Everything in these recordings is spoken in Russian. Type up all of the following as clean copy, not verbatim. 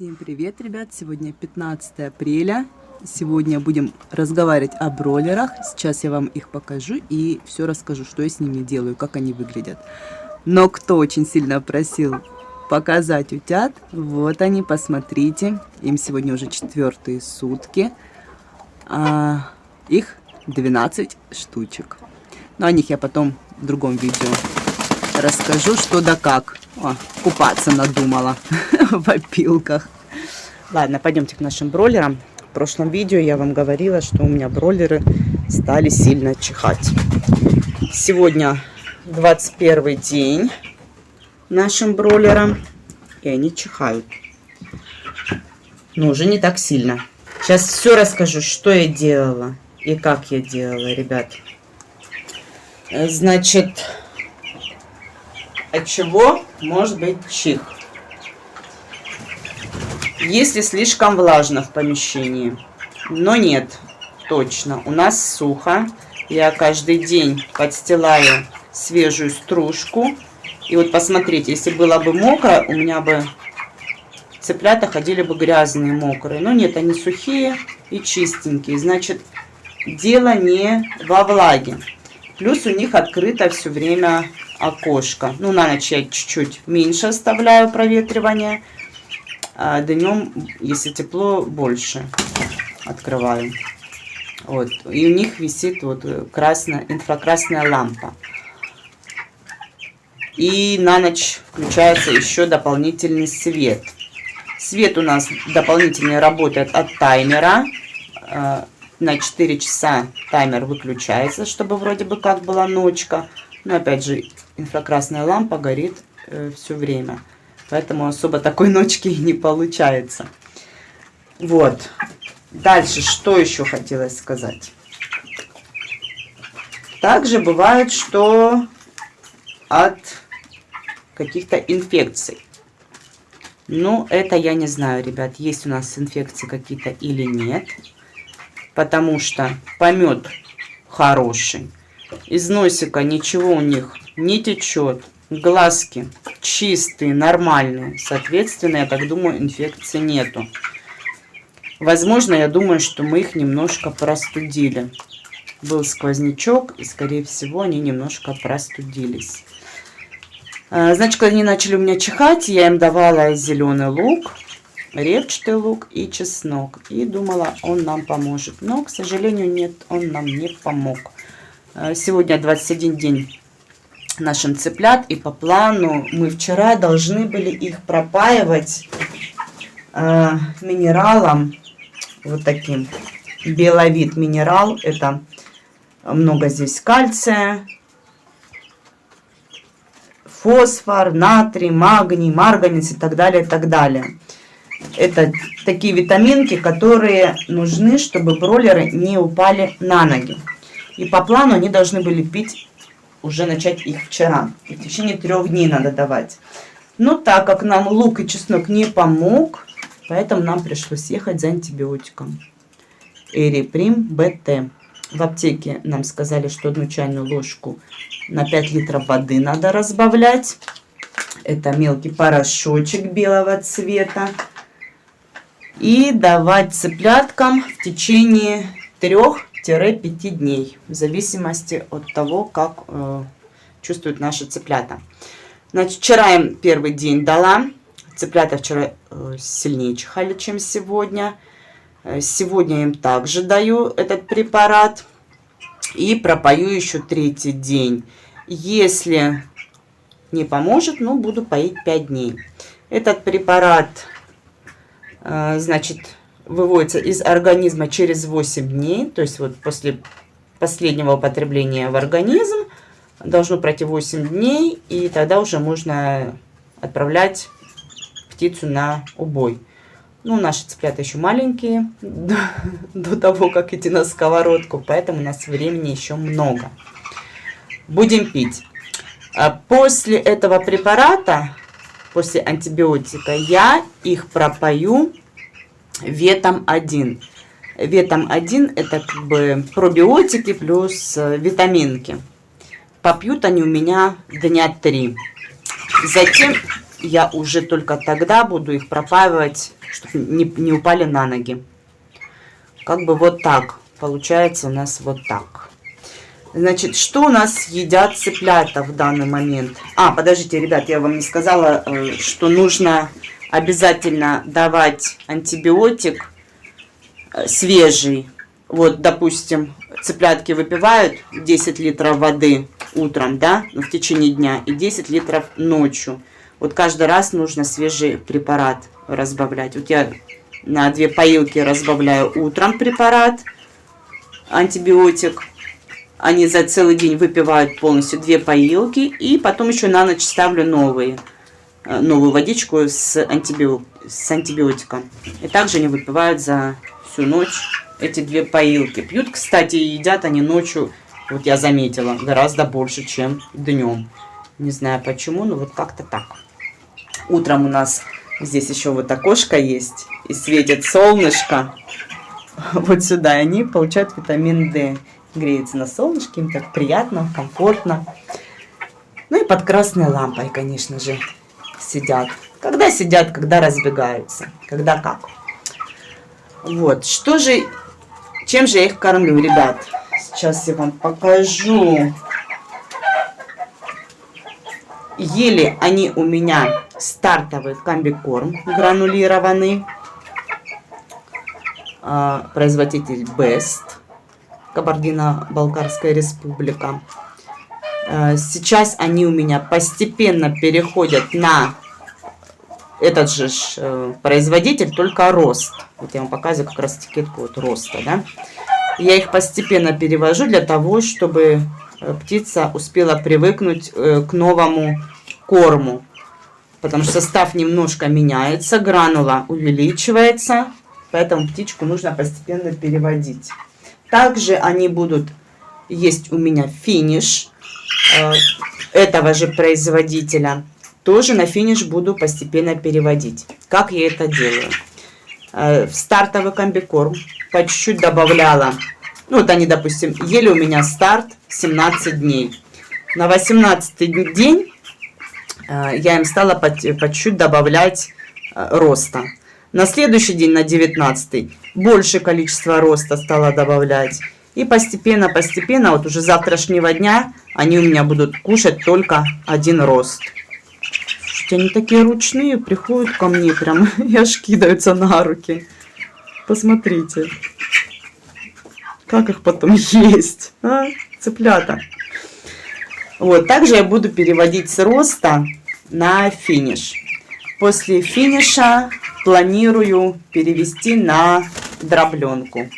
Всем привет, ребят! Сегодня 15 апреля. Сегодня будем разговаривать о бройлерах. Сейчас я вам их покажу и все расскажу, что я с ними делаю, как они выглядят. Но кто очень сильно просил показать утят, вот они, посмотрите. Им сегодня уже 4-е сутки. Их 12 штучек. Но о них я потом в другом видео расскажу, что да как. О, купаться надумала в опилках. Ладно, пойдемте к нашим бройлерам. В прошлом видео я вам говорила, что у меня бройлеры стали сильно чихать. Сегодня 21 день нашим бройлерам, и они чихают. Но уже не так сильно. Сейчас все расскажу, что я делала и как я делала, ребят. Значит, от чего может быть чих? Если слишком влажно в помещении. Но нет, точно. У нас сухо. Я каждый день подстилаю свежую стружку. И вот посмотрите, если было бы мокро, у меня бы цыплята ходили бы грязные, мокрые. Но нет, они сухие и чистенькие. Значит, дело не во влаге. Плюс у них открыто все время окошко. Ну, на ночь я чуть-чуть меньше оставляю проветривание. А днем, если тепло, больше открываю. Вот. И у них висит вот инфракрасная лампа. И на ночь включается еще дополнительный свет. Свет у нас дополнительный работает от таймера. На 4 часа таймер выключается, чтобы вроде бы как была ночка. Но опять же, инфракрасная лампа горит все время. Поэтому особо такой ночки не получается. Вот. Дальше, что еще хотелось сказать. Также бывает, что от каких-то инфекций. Ну, это я не знаю, ребят, есть у нас инфекции какие-то или нет. Потому что помет хороший. Из носика ничего у них не течет. Глазки чистые, нормальные. Соответственно, я так думаю, инфекции нету. Возможно, я думаю, что мы их немножко простудили. Был сквознячок, и, скорее всего, они немножко простудились. Значит, когда они начали у меня чихать, я им давала зеленый лук, репчатый лук и чеснок. И думала, он нам поможет. Но, к сожалению, нет, он нам не помог. Сегодня 21 день нашим цыплят. И по плану мы вчера должны были их пропаивать минералом. Вот таким. Беловит минерал. Это много здесь кальция, фосфор, натрий, магний, марганец и так далее, и так далее. Это такие витаминки, которые нужны, чтобы бройлеры не упали на ноги. И по плану они должны были пить, уже начать их вчера. И в течение 3 дней надо давать. Но так как нам лук и чеснок не помог, поэтому нам пришлось ехать за антибиотиком. Эриприм БТ. В аптеке нам сказали, что 1 чайную ложку на 5 литров воды надо разбавлять. Это мелкий порошочек белого цвета. И давать цыпляткам в течение 3-5 дней. В зависимости от того, как чувствуют наши цыплята. Значит, вчера им 1-й день дала. Цыплята вчера сильнее чихали, чем сегодня. Сегодня им также даю этот препарат. И пропою еще 3-й день. Если не поможет, ну, буду поить 5 дней. Этот препарат, значит, выводится из организма через 8 дней. То есть вот после последнего употребления в организм должно пройти 8 дней. И тогда уже можно отправлять птицу на убой. Ну, наши цыплята еще маленькие до того, как идти на сковородку. Поэтому у нас времени еще много. Будем пить. После этого препарата, после антибиотика, я их пропою ветом-1. Ветом-1 это как бы пробиотики плюс витаминки. Попьют они у меня дня 3. Затем я уже только тогда буду их пропаивать, чтобы не упали на ноги. Как бы вот так. Получается у нас вот так. Значит, что у нас едят цыплята в данный момент? А, подождите, ребят, я вам не сказала, что нужно обязательно давать антибиотик свежий. Вот, допустим, цыплятки выпивают 10 литров воды утром, да, в течение дня, и 10 литров ночью. Вот каждый раз нужно свежий препарат разбавлять. Вот я на 2 поилки разбавляю утром препарат, антибиотик. Они за целый день выпивают полностью 2 поилки. И потом еще на ночь ставлю новую водичку с антибиотиком. И также они выпивают за всю ночь эти 2 поилки. Пьют, кстати, и едят они ночью, вот я заметила, гораздо больше, чем днем. Не знаю почему, но вот как-то так. Утром у нас здесь еще вот окошко есть. И светит солнышко. Вот сюда. И они получают витамин D. Греются на солнышке, им так приятно, комфортно. Ну и под красной лампой, конечно же, сидят. Когда сидят, когда разбегаются, когда как. Вот, что же, чем же я их кормлю, ребят? Сейчас я вам покажу. Ели они у меня стартовый комбикорм гранулированный. Производитель Best. Кабардино-Балкарская республика. Сейчас они у меня постепенно переходят на этот же производитель, только рост. Вот я вам показываю как раз этикетку вот роста, да. Я их постепенно перевожу для того, чтобы птица успела привыкнуть к новому корму. Потому что состав немножко меняется, гранула увеличивается, поэтому птичку нужно постепенно переводить. Также они будут есть у меня финиш этого же производителя. Тоже на финиш буду постепенно переводить. Как я это делаю? В стартовый комбикорм по чуть-чуть добавляла. Ну, вот они, допустим, ели у меня старт 17 дней. На 18 день я им стала по чуть-чуть добавлять роста. На следующий день, на 19-й, большее количество роста стала добавлять. И постепенно, вот уже с завтрашнего дня они у меня будут кушать только один рост. Они такие ручные, приходят ко мне прям и аж кидаются на руки. Посмотрите, как их потом есть, а? Цыплята. Вот, также я буду переводить с роста на финиш. После финиша планирую перевести на дробленку.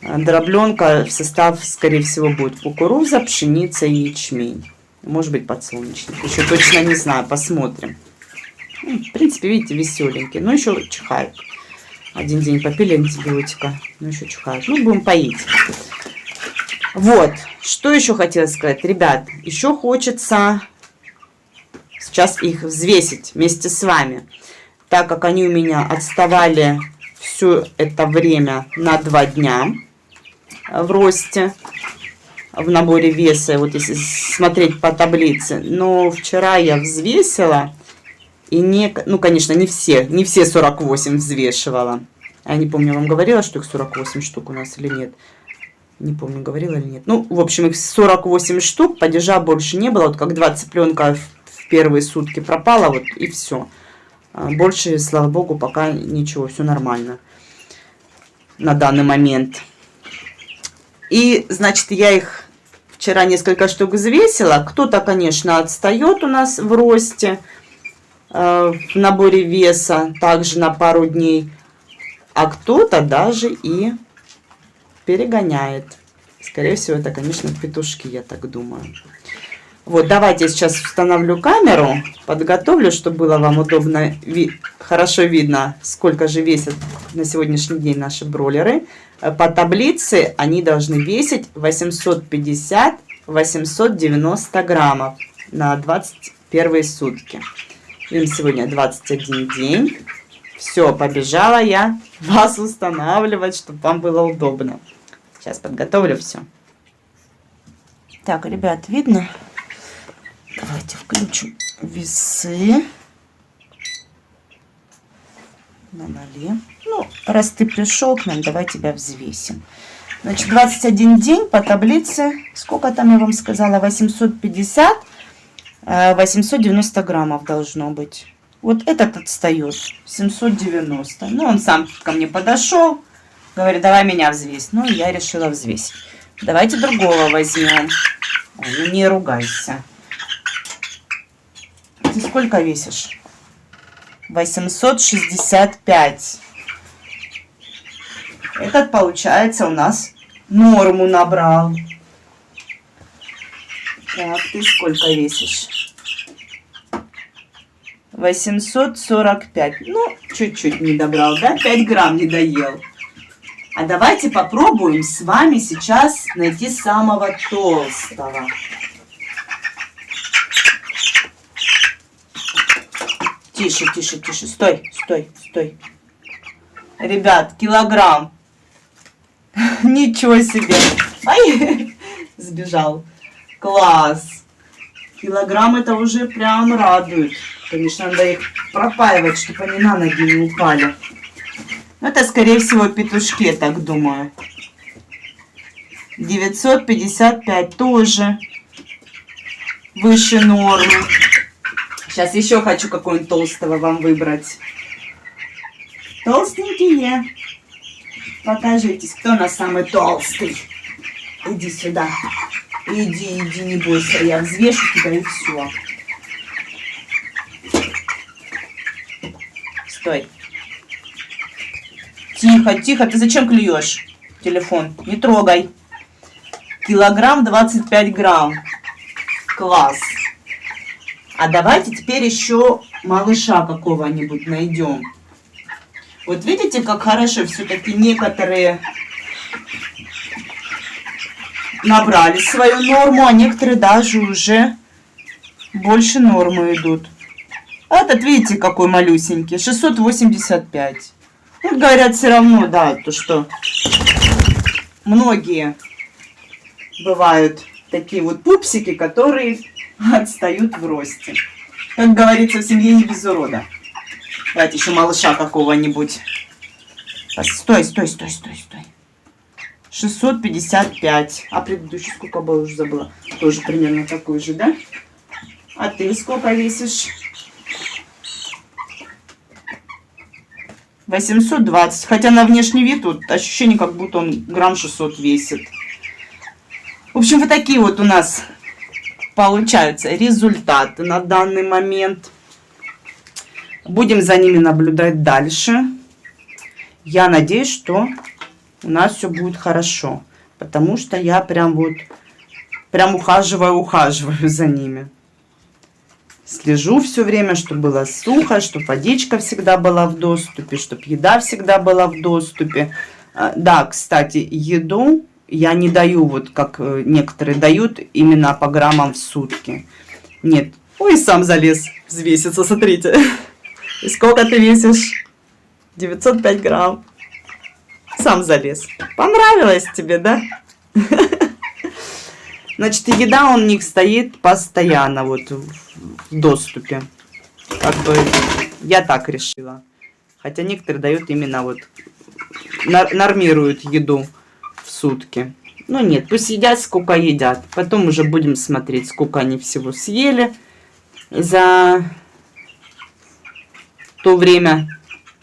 Дробленка в состав, скорее всего, будет кукуруза, пшеница и ячмень. Может быть, подсолнечник. Еще точно не знаю, посмотрим. В принципе, видите, веселенькие. Но еще чихают. Один день попили антибиотика, но еще чихают. Ну, будем поить. Вот. Что еще хотела сказать? Ребят, еще хочется сейчас их взвесить вместе с вами. Так как они у меня отставали все это время на 2 дня в росте, в наборе веса, вот если смотреть по таблице. Но вчера я взвесила, и ну, конечно, не все 48 взвешивала. Я не помню, вам говорила, что их 48 штук у нас или нет. Не помню, говорила или нет. Ну, в общем, их 48 штук, падежа больше не было. Вот как 2 цыпленка в первые сутки пропало, вот и все. Больше, слава богу, пока ничего, все нормально на данный момент. И, значит, я их вчера несколько штук взвесила. Кто-то, конечно, отстает у нас в росте, в наборе веса, также на пару дней. А кто-то даже и перегоняет. Скорее всего, это, конечно, петушки, я так думаю. Вот, давайте я сейчас установлю камеру, подготовлю, чтобы было вам удобно, хорошо видно, сколько же весят на сегодняшний день наши бройлеры. По таблице они должны весить 850-890 граммов на 21 сутки. Им сегодня 21 день. Все, побежала я вас устанавливать, чтобы вам было удобно. Сейчас подготовлю все. Так, ребят, видно? Давайте включим весы. На ноле. Ну, раз ты пришел к нам, давай тебя взвесим. Значит, 21 день по таблице. Сколько там я вам сказала? 850, 890 граммов должно быть. Вот этот отстает. 790. Ну, он сам ко мне подошел. Говорит, давай меня взвесь. Ну, я решила взвесить. Давайте другого возьмем. Ой, ну не ругайся. Ты сколько весишь? 865. Этот, получается, у нас норму набрал. Так, ты сколько весишь? 845. Ну, чуть-чуть не добрал, да? 5 грамм не доел. А давайте попробуем с вами сейчас найти самого толстого. Тише, тише, тише. Стой, стой, стой. Ребят, килограмм. Ничего себе. Ай, сбежал. Класс. Килограмм это уже прям радует. Конечно, надо их пропаивать, чтобы они на ноги не упали. Но это, скорее всего, петушки, я так думаю. 955 тоже выше нормы. Сейчас еще хочу какого-нибудь толстого вам выбрать. Толстенькие. Покажитесь, кто у нас самый толстый. Иди сюда. Иди, иди, не бойся. Я взвешу тебя и все. Стой. Тихо, тихо. Ты зачем клюешь телефон? Не трогай. Килограмм 25 грамм. Класс. А давайте теперь еще малыша какого-нибудь найдем. Вот видите, как хорошо все-таки некоторые набрали свою норму, а некоторые даже уже больше нормы идут. А этот, видите, какой малюсенький, 685. Вот говорят, все равно, да, то что многие бывают такие вот пупсики, которые отстают в росте. Как говорится, в семье не без урода. Давайте еще малыша какого-нибудь. Стой, стой, стой, стой, стой. 655. А предыдущий сколько было, уже забыла. Тоже примерно такой же, да? А ты сколько весишь? 820. Хотя на внешний вид тут ощущение, как будто он грамм 600 весит. В общем, вот такие вот у нас получаются результаты на данный момент. Будем за ними наблюдать дальше. Я надеюсь, что у нас все будет хорошо. Потому что я прям ухаживаю за ними. Слежу все время, чтобы было сухо, чтобы водичка всегда была в доступе, чтобы еда всегда была в доступе. Да, кстати, еду я не даю, вот как некоторые дают, именно по граммам в сутки. Нет. Ой, сам залез взвеситься, смотрите. И сколько ты весишь? 905 грамм. Сам залез. Понравилось тебе, да? Значит, еда у них стоит постоянно вот в доступе. Как бы я так решила. Хотя некоторые дают именно вот, нормируют еду в сутки. Ну нет, пусть едят, сколько едят. Потом уже будем смотреть, сколько они всего съели за то время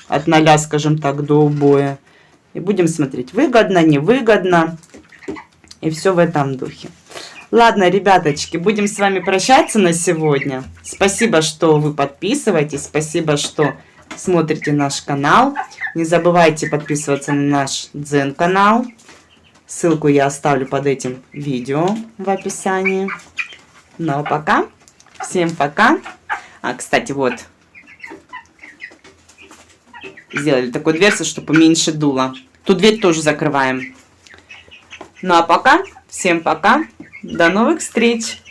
от 0, скажем так, до убоя. И будем смотреть, выгодно, невыгодно. И все в этом духе. Ладно, ребяточки, будем с вами прощаться на сегодня. Спасибо, что вы подписываетесь. Спасибо, что смотрите наш канал. Не забывайте подписываться на наш Дзен-канал. Ссылку я оставлю под этим видео в описании. Ну а пока. Всем пока. А, кстати, вот. Сделали такую дверцу, чтобы меньше дуло. Ту дверь тоже закрываем. Ну а пока. Всем пока. До новых встреч!